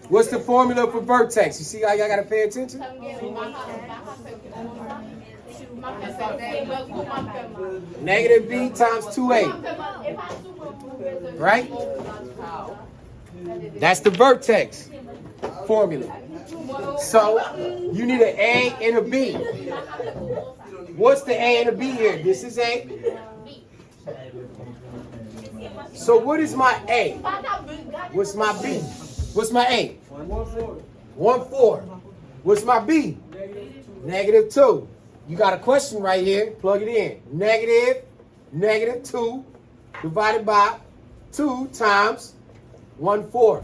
What's the formula for vertex? You see how y'all gotta pay attention? Negative b times 2a. Right? That's the vertex formula. So you need an a and a b. What's the a and a b here? This is a. So what is my a? What's my b? What's my a? 1, 4. What's my b? Negative 2. You got a question right here. Plug it in. Negative 2 divided by 2 times 1/4.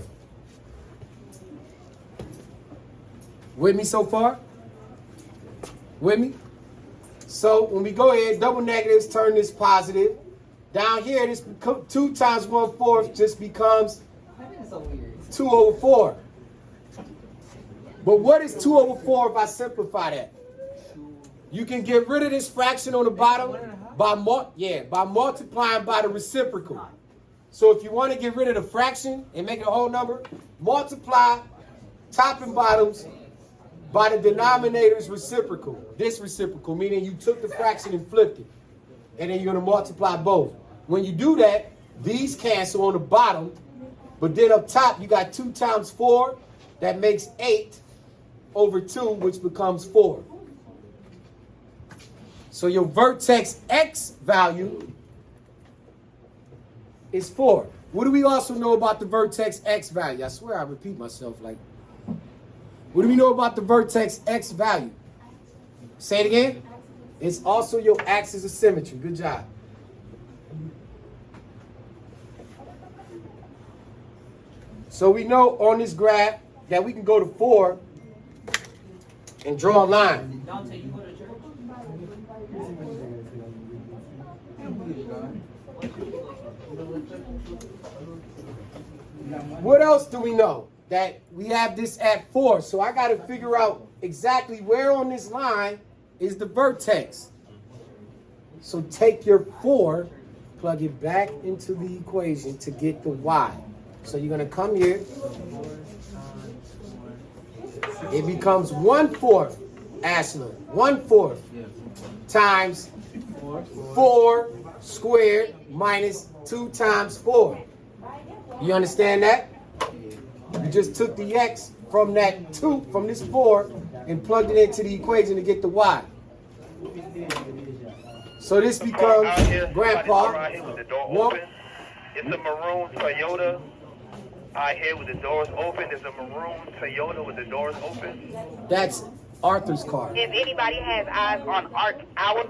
With me so far? With me? So when we go ahead, double negatives, turn this positive. Down here, this 2 times 1/4 just becomes 2/4. But what is 2/4 if I simplify that? You can get rid of this fraction on the bottom by multiplying by the reciprocal. So if you want to get rid of the fraction and make it a whole number, multiply top and bottoms by the denominator's reciprocal. This reciprocal, meaning you took the fraction and flipped it. And then you're going to multiply both. When you do that, these cancel on the bottom. But then up top, you got 2 times 4. That makes 8/2, which becomes 4. So your vertex x value is 4. What do we also know about the vertex x value? I swear I repeat myself like. What do we know about the vertex x value? Say it again. It's also your axis of symmetry. Good job. So we know on this graph that we can go to 4 and draw a line. What else do we know? That we have this at 4. So I got to figure out exactly where on this line is the vertex. So take your 4, plug it back into the equation to get the y. So you're going to come here. It becomes 1/4, Ashland. 1/4 times 4 squared minus 2 times 4. You understand that? You just took the x from that 2, from this 4, and plugged it into the equation to get the y. So this becomes, Grandpa, it's a maroon Toyota out here with the doors open. It's a maroon Toyota with the doors open. That's Arthur's car. If anybody has eyes on Art Hour,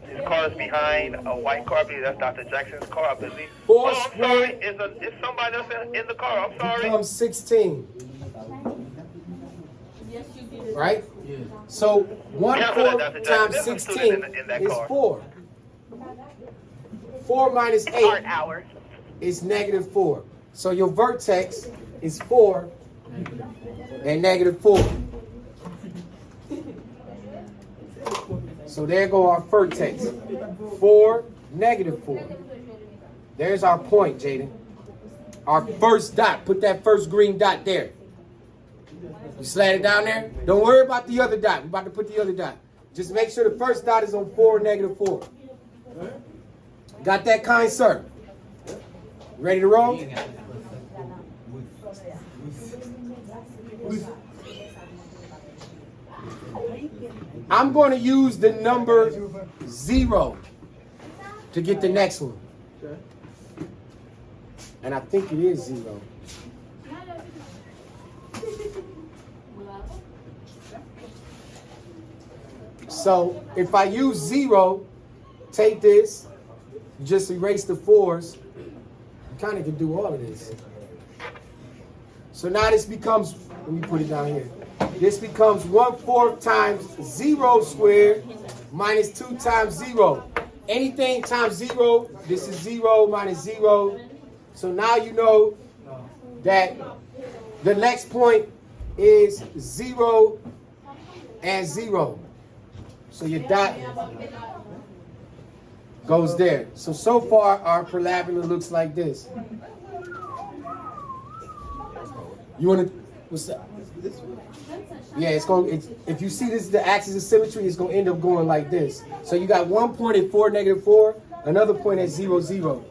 his car is behind a white car. I believe that's Dr. Jackson's car, I believe. 4 I'm squared. sorry. It's somebody else in the car. I'm sorry. Becomes 16. Right? So 1/4 times 16 is 4. 4 minus 8 is -4. So your vertex is 4 and -4. So there go our vertex. 4, -4. There's our point, Jaden. Our first dot. Put that first green dot there. You slide it down there. Don't worry about the other dot. We're about to put the other dot. Just make sure the first dot is on 4, -4. Got that, kind sir? Ready to roll? I'm going to use the number 0 to get the next one. And I think it is 0. So if I use 0, take this, just erase the 4s. You kind of can do all of this. So now this becomes, let me put it down here. This becomes 1/4 times 0 squared minus 2 times 0. Anything times 0, this is 0 minus 0. So now you know that the next point is 0 and 0. So your dot goes there. So far our parabola looks like this. You want to, what's that? Yeah, if you see this, the axis of symmetry is going to end up going like this. So you got one point at 4, -4, another point at 0, 0.